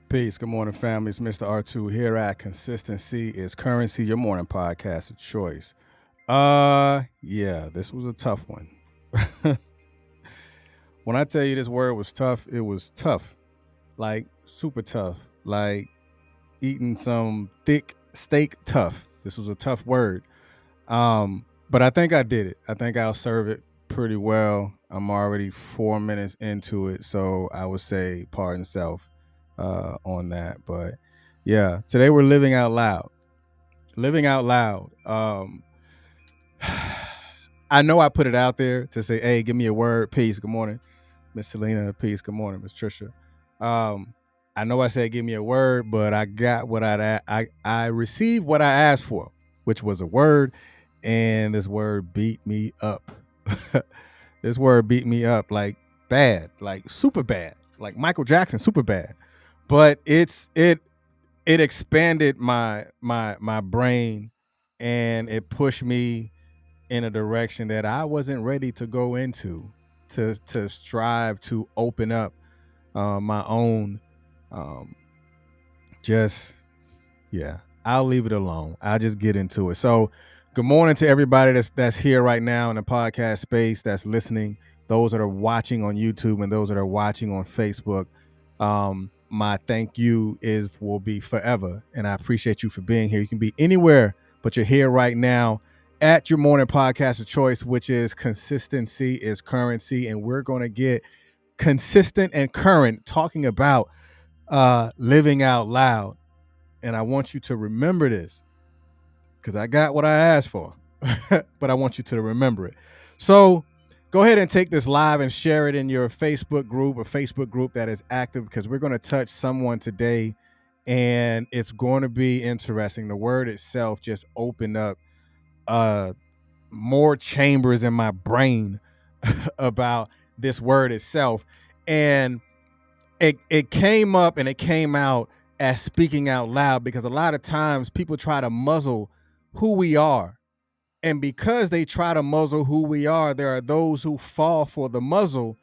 Peace. Good morning, family. It's Mr. R2 here at Consistency is Currency, your morning podcast of choice. Yeah, this was a tough one. When I tell you this word was tough, it was tough. Like super tough. Like eating some thick steak tough. This was a tough word. But I think I did it. I think I'll serve it pretty well. I'm already 4 minutes into it, so I would say pardon self on that. But yeah, today we're living out loud. Living out loud. I know I put it out there to say, hey, give me a word. Peace. Good morning, Miss Selena. Peace. Good morning, Miss Trisha. I know I said give me a word, but I got what I received what I asked for, which was a word, and this word beat me up. This word beat me up like bad, like super bad, like Michael Jackson, super bad. But it expanded my brain, and it pushed me in a direction that I wasn't ready to go into, to strive to open up my own just yeah, I'll leave it alone. I'll just get into it. So good morning to everybody that's here right now in the podcast space, that's listening, those that are watching on YouTube and those that are watching on Facebook. My thank you will be forever, and I appreciate you for being here. You can be anywhere, but you're here right now at your morning podcast of choice, which is Consistency is Currency, and we're going to get consistent and current talking about living out loud. And I want you to remember this, because I got what I asked for, but I want you to remember it. So go ahead and take this live and share it in your Facebook group, a Facebook group that is active, because we're going to touch someone today, and it's going to be interesting. The word itself just opened up more chambers in my brain about this word itself. And it came up and it came out as speaking out loud, because a lot of times people try to muzzle who we are. And because they try to muzzle who we are, there are those who fall for the muzzle,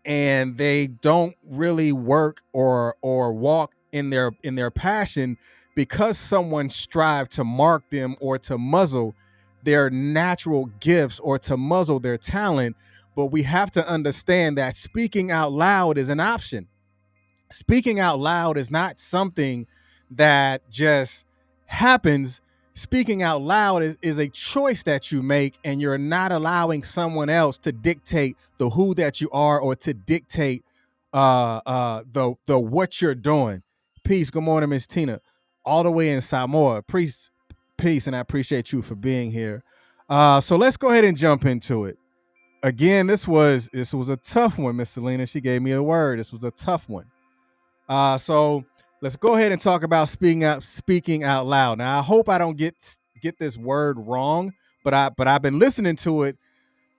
and they don't really work or walk in their passion, because someone strive to mark them or to muzzle their natural gifts or to muzzle their talent. But we have to understand that speaking out loud is an option. Speaking out loud is not something that just happens. Speaking out loud is a choice that you make, and you're not allowing someone else to dictate the who that you are, or to dictate the what you're doing. Peace. Good morning, Miss Tina, all the way in Samoa. Peace, and I appreciate you for being here. So let's go ahead and jump into it. Again, this was a tough one, Miss Selena. She gave me a word. This was a tough one. So let's go ahead and talk about speaking out loud. Now, I hope I don't get this word wrong, but I've been listening to it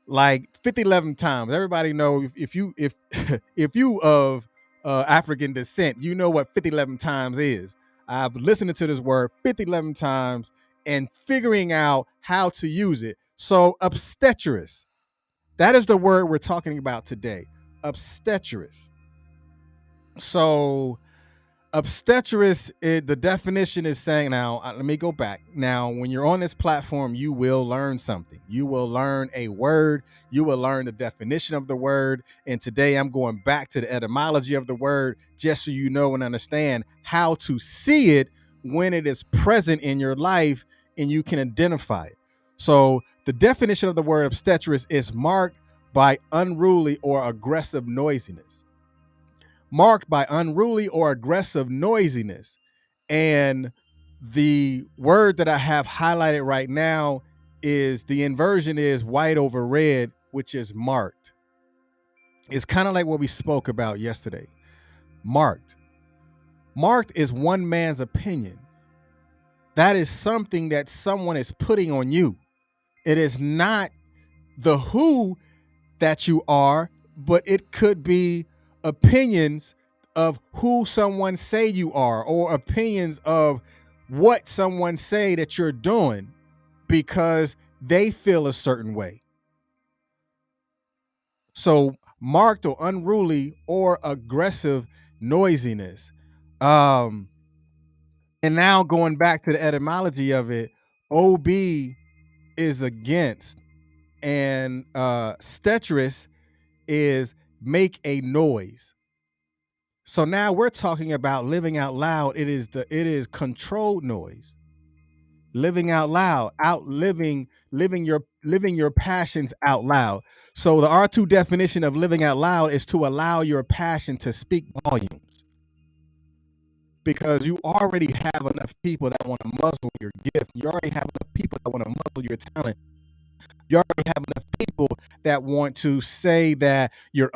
like 50-11 times. Everybody know if you if you of African descent, you know what 50-11 times is. I've listened to this word 50-11 times and figuring out how to use it. So obstetrics, that is the word we're talking about today. Obstetrics. So obstetrics, the definition is saying, now let me go back. Now, when you're on this platform, you will learn something. You will learn a word. You will learn the definition of the word. And today I'm going back to the etymology of the word, just so you know and understand how to see it when it is present in your life and you can identify it. So the definition of the word obstetrics is marked by unruly or aggressive noisiness. Marked by unruly or aggressive noisiness. And the word that I have highlighted right now is, the inversion is white over red, which is marked. It's kind of like what we spoke about yesterday. Marked. Marked is one man's opinion. That is something that someone is putting on you. It is not the who that you are, but it could be opinions of who someone say you are, or opinions of what someone say that you're doing, because they feel a certain way. So marked or unruly or aggressive noisiness. Um, and now going back to the etymology of it, OB is against, and stetrus is make a noise. So now we're talking about living out loud. It is controlled noise. Living out loud, living your passions out loud. So the R2 definition of living out loud is to allow your passion to speak volumes, because you already have enough people that want to muzzle your gift. You already have enough people that want to muzzle your talent. You already have enough people that want to say that you're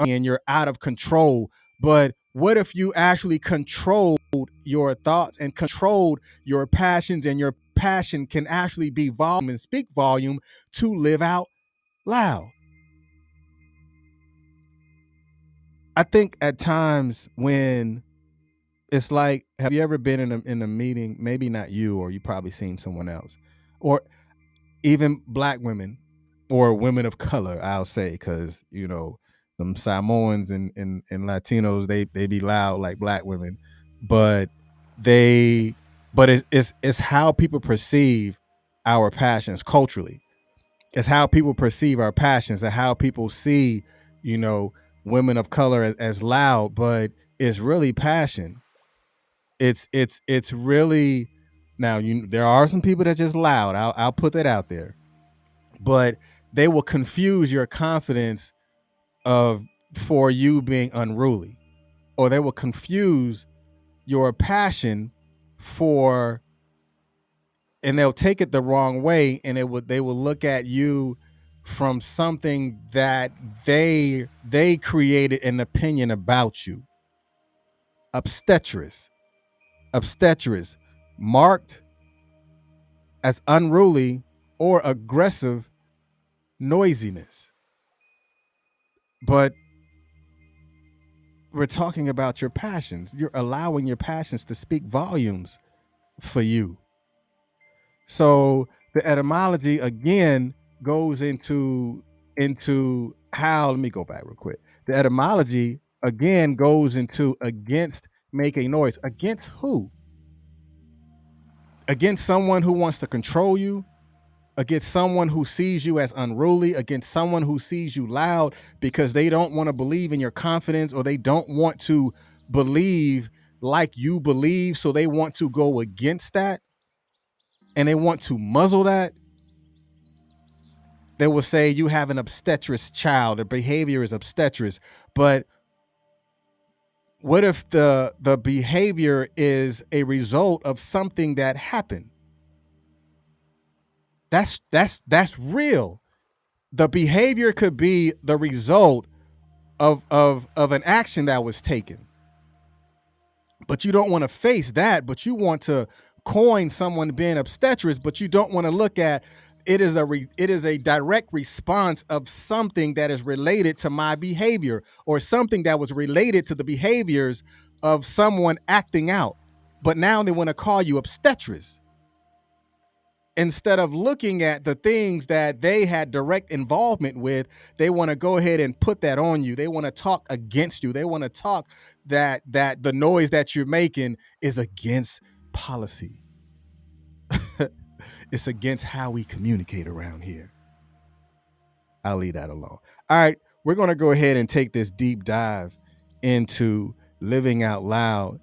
out of control. But what if you actually controlled your thoughts and controlled your passions, and your passion can actually be volume and speak volume to live out loud? I think at times when it's like, have you ever been in a meeting? Maybe not you, or you probably seen someone else, or even black women or women of color, I'll say, because them Samoans and Latinos, they be loud like black women, but they but it's how people perceive our passions culturally. It's how people perceive our passions and how people see, you know, women of color as loud, but it's really passion. It's really, now there are some people that just loud. I'll put that out there, but they will confuse your confidence of for you being unruly, or they will confuse your passion for, and they'll take it the wrong way, and they will look at you from something that they created an opinion about you. Obstetrics marked as unruly or aggressive noisiness. But we're talking about your passions. You're allowing your passions to speak volumes for you. So the etymology again goes into how, let me go back real quick. The etymology again goes into against, make a noise. Against who? Against someone who wants to control you, against someone who sees you as unruly, against someone who sees you loud because they don't want to believe in your confidence, or they don't want to believe like you believe, so they want to go against that and they want to muzzle that. They will say you have an obstetrics child, the behavior is obstetrics. But what if the behavior is a result of something that happened? That's real. The behavior could be the result of an action that was taken, but you don't want to face that. But you want to coin someone being obstetrics, but you don't want to look at it is a direct response of something that is related to my behavior, or something that was related to the behaviors of someone acting out. But now they want to call you obstetrics, instead of looking at the things that they had direct involvement with. They want to go ahead and put that on you. They want to talk against you. They want to talk that the noise that you're making is against policy. It's against how we communicate around here. I'll leave that alone. All right, we're going to go ahead and take this deep dive into living out loud.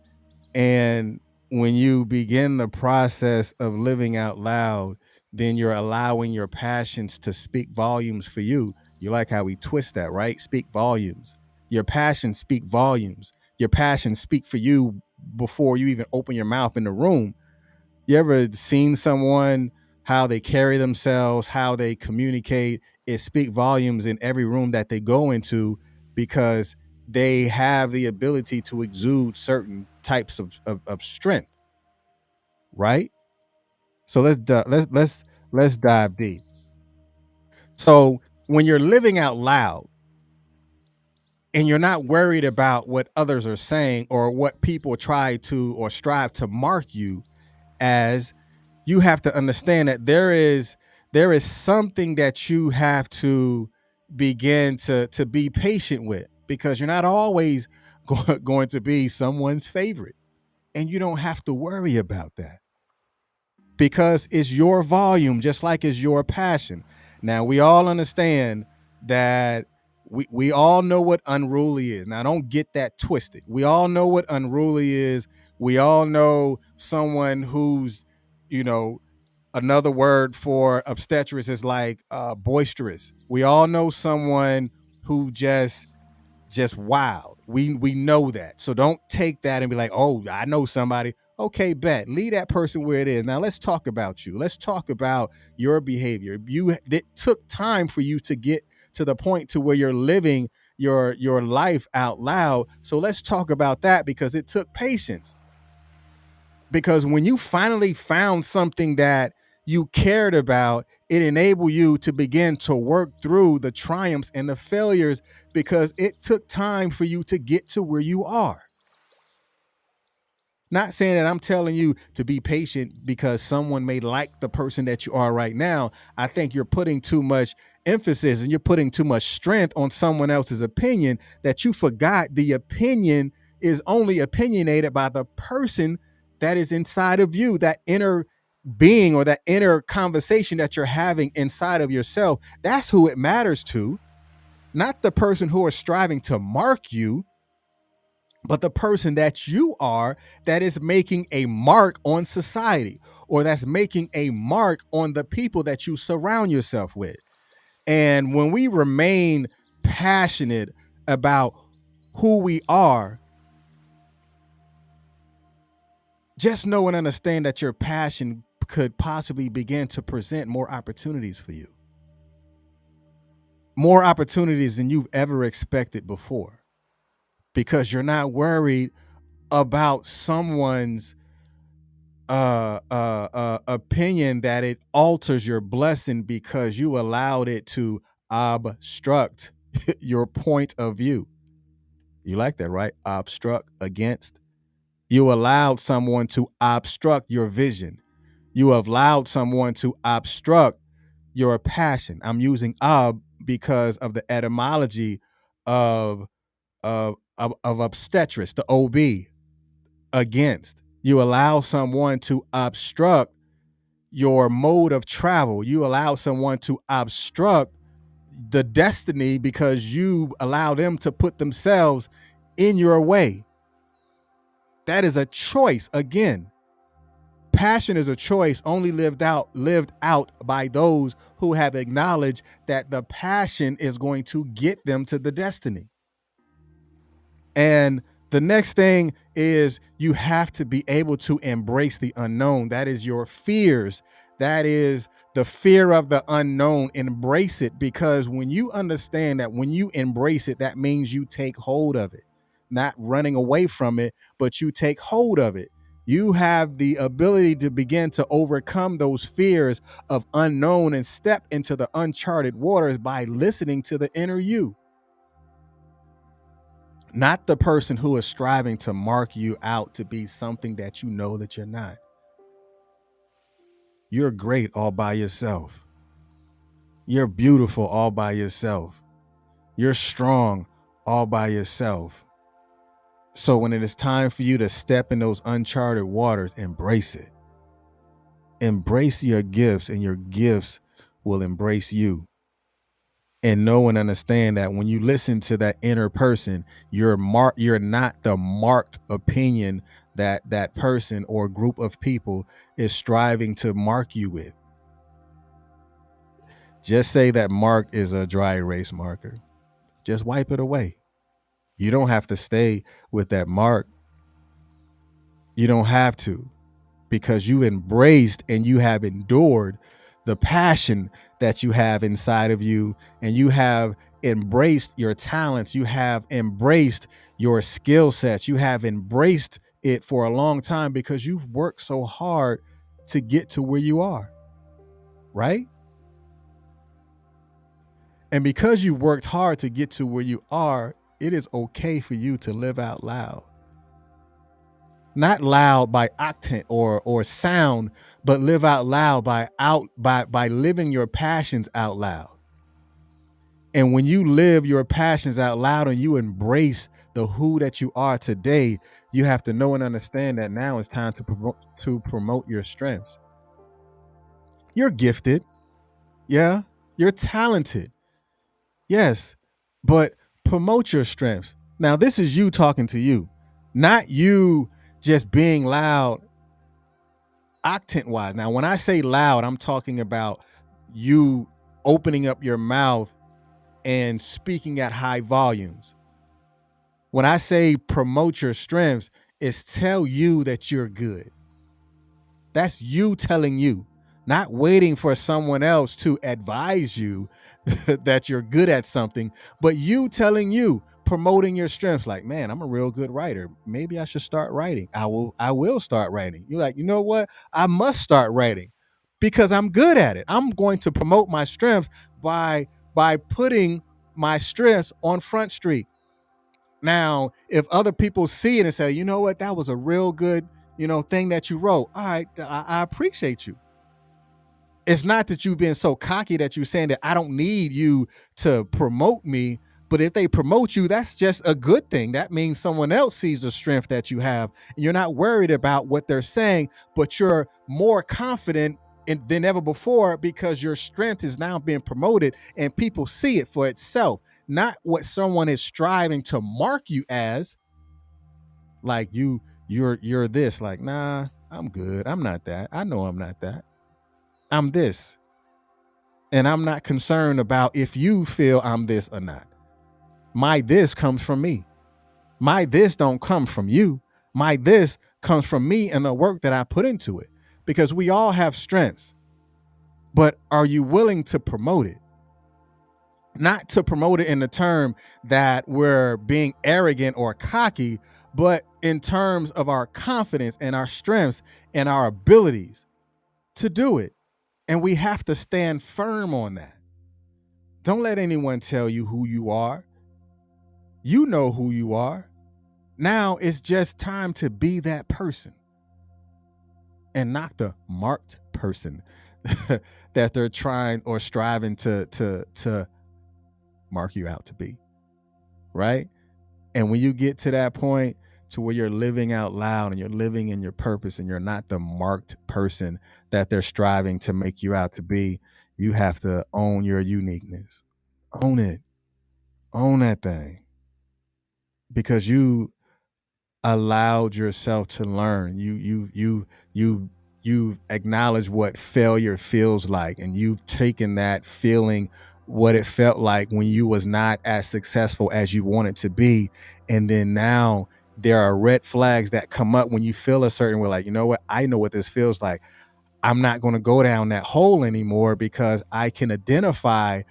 And when you begin the process of living out loud, then you're allowing your passions to speak volumes for you. You like how we twist that, right? Speak volumes. Your passions speak volumes. Your passions speak for you before you even open your mouth in the room. You ever seen someone, how they carry themselves, how they communicate? It speak volumes in every room that they go into, because they have the ability to exude certain types of strength, right? So let's dive deep. So when you're living out loud and you're not worried about what others are saying or what people try to or strive to mark you as, you have to understand that there is something that you have to begin to be patient with, because you're not always going to be someone's favorite. and you don't have to worry about that because it's your volume, just like it's your passion. Now, we all understand that we all know what unruly is. Now, don't get that twisted. We all know what unruly is. We all know someone who's, you know, another word for obstetrics is like boisterous. We all know someone who just wild. We know that. So don't take that and be like, oh, I know somebody. Okay, bet. Leave that person where it is. Now let's talk about you. Let's talk about your behavior. It took time for you to get to the point to where you're living your life out loud. So let's talk about that because it took patience. Because when you finally found something that you cared about, it enabled you to begin to work through the triumphs and the failures because it took time for you to get to where you are. Not saying that I'm telling you to be patient because someone may like the person that you are right now. I think you're putting too much emphasis and you're putting too much strength on someone else's opinion that you forgot the opinion is only opinionated by the person that is inside of you, that inner being or that inner conversation that you're having inside of yourself. That's who it matters to, not the person who is striving to mark you, but the person that you are that is making a mark on society or that's making a mark on the people that you surround yourself with. And when we remain passionate about who we are, just know and understand that your passion could possibly begin to present more opportunities for you. More opportunities than you've ever expected before. Because you're not worried about someone's opinion that it alters your blessing because you allowed it to obstruct your point of view. You like that, right? Obstruct, against. You allowed someone to obstruct your vision. You have allowed someone to obstruct your passion. I'm using because of the etymology of obstetrics, the OB, against. You allow someone to obstruct your mode of travel. You allow someone to obstruct the destiny because you allow them to put themselves in your way. That is a choice. Again, passion is a choice only lived out by those who have acknowledged that the passion is going to get them to the destiny. And the next thing is you have to be able to embrace the unknown. That is your fears. That is the fear of the unknown. Embrace it, because when you understand that, when you embrace it, that means you take hold of it, not running away from it, but you take hold of it. You have the ability to begin to overcome those fears of unknown and step into the uncharted waters by listening to the inner you. Not the person who is striving to mark you out to be something that you know that you're not. You're great all by yourself. You're beautiful all by yourself. You're strong all by yourself. So when it is time for you to step in those uncharted waters, embrace it. Embrace your gifts, and your gifts will embrace you. And know and understand that when you listen to that inner person, you're not the marked opinion that that person or group of people is striving to mark you with. Just say that mark is a dry erase marker. Just wipe it away. You don't have to stay with that mark. You don't have to, because you embraced and you have endured the passion that you have inside of you, and you have embraced your talents. You have embraced your skill sets. You have embraced it for a long time because you've worked so hard to get to where you are, right? And because you worked hard to get to where you are, it is okay for you to live out loud. Not loud by octane or sound, but live out loud by living your passions out loud. And when you live your passions out loud and you embrace the who that you are today, you have to know and understand that now it's time to promote your strengths. You're gifted. Yeah. You're talented. Yes. But promote your strengths. Now, this is you talking to you, not you just being loud octant wise. Now, when I say loud, I'm talking about you opening up your mouth and speaking at high volumes. When I say promote your strengths, it's tell you that you're good. That's you telling you, not waiting for someone else to advise you that you're good at something, but you telling you, promoting your strengths. Like, man, I'm a real good writer. Maybe I should start writing. I will start writing. You're like, you know what? I must start writing because I'm good at it. I'm going to promote my strengths by putting my strengths on Front Street. Now, if other people see it and say, you know what, that was a real good, thing that you wrote. All right, I appreciate you. It's not that you being so cocky that you're saying that I don't need you to promote me. But if they promote you, that's just a good thing. That means someone else sees the strength that you have. And you're not worried about what they're saying, but you're more confident than ever before because your strength is now being promoted and people see it for itself, not what someone is striving to mark you as. Like you're this. Like, nah, I'm good. I'm not that. I know I'm not that. I'm this. And I'm not concerned about if you feel I'm this or not. My this comes from me. My this don't come from you. My this comes from me and the work that I put into it. Because we all have strengths. But are you willing to promote it? Not to promote it in the term that we're being arrogant or cocky, but in terms of our confidence and our strengths and our abilities to do it. And we have to stand firm on that. Don't let anyone tell you who you are. You know who you are. Now it's just time to be that person and not the marked person that they're trying or striving to mark you out to be. Right? And when you get to that point to where you're living out loud and you're living in your purpose and you're not the marked person that they're striving to make you out to be, you have to own your uniqueness. Own it. Own that thing. Because you allowed yourself to learn. You acknowledge what failure feels like, and you've taken that feeling, what it felt like when you was not as successful as you wanted to be, and then now there are red flags that come up when you feel a certain way. Like, you know what? I know what this feels like. I'm not going to go down that hole anymore because I can identify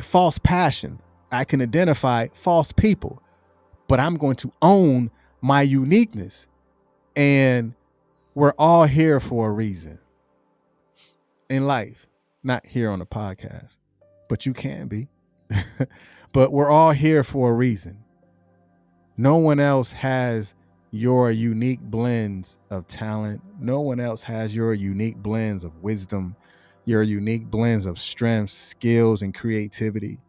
false passion. I can identify false people, but I'm going to own my uniqueness. And we're all here for a reason in life, not here on the podcast, but you can be. But we're all here for a reason. No one else has your unique blends of talent. No one else has your unique blends of wisdom, your unique blends of strengths, skills, and creativity.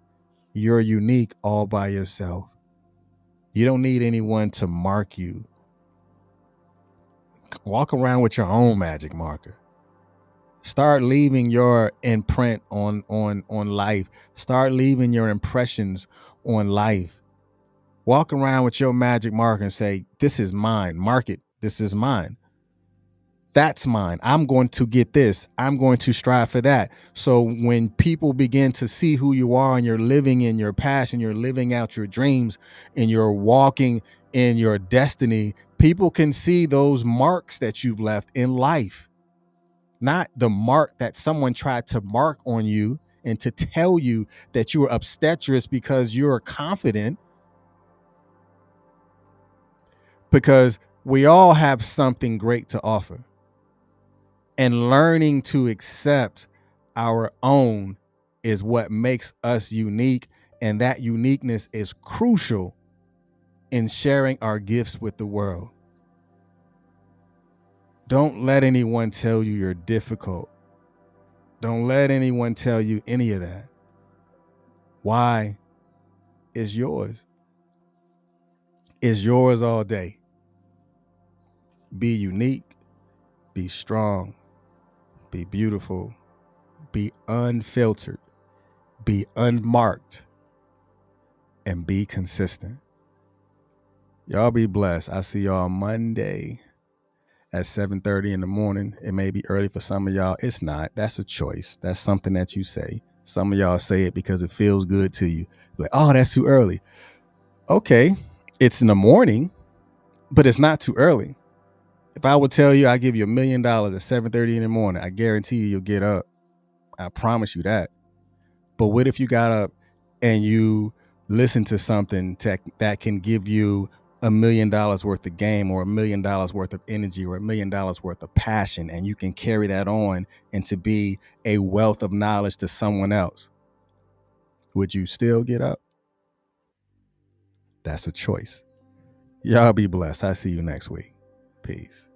You're unique all by yourself. You don't need anyone to mark you. Walk around with your own magic marker. Start leaving your imprint on life. Start leaving your impressions on life. Walk around with your magic marker and say, this is mine. Mark it. This is mine. That's mine. I'm going to get this. I'm going to strive for that. So when people begin to see who you are and you're living in your passion, you're living out your dreams, and you're walking in your destiny, people can see those marks that you've left in life. Not the mark that someone tried to mark on you and to tell you that you were obstreperous because you're confident. Because we all have something great to offer. And learning to accept our own is what makes us unique. And that uniqueness is crucial in sharing our gifts with the world. Don't let anyone tell you you're difficult. Don't let anyone tell you any of that. Why is yours? is yours all day. Be unique, be strong, be beautiful, be unfiltered, be unmarked, and be consistent. Y'all be blessed. I see y'all Monday at 7:30 in the morning. It may be early for some of y'all. It's not. That's a choice. That's something that you say. Some of y'all say it because it feels good to you. Like, oh, that's too early. Okay, it's in the morning, but it's not too early. If I would tell you I give you $1 million at 7:30 in the morning, I guarantee you you'll get up. I promise you that. But what if you got up and you listen to something that can give you $1 million worth of game, or $1 million worth of energy, or $1 million worth of passion, and you can carry that on and to be a wealth of knowledge to someone else? Would you still get up? That's a choice. Y'all be blessed. I'll see you next week. Peace.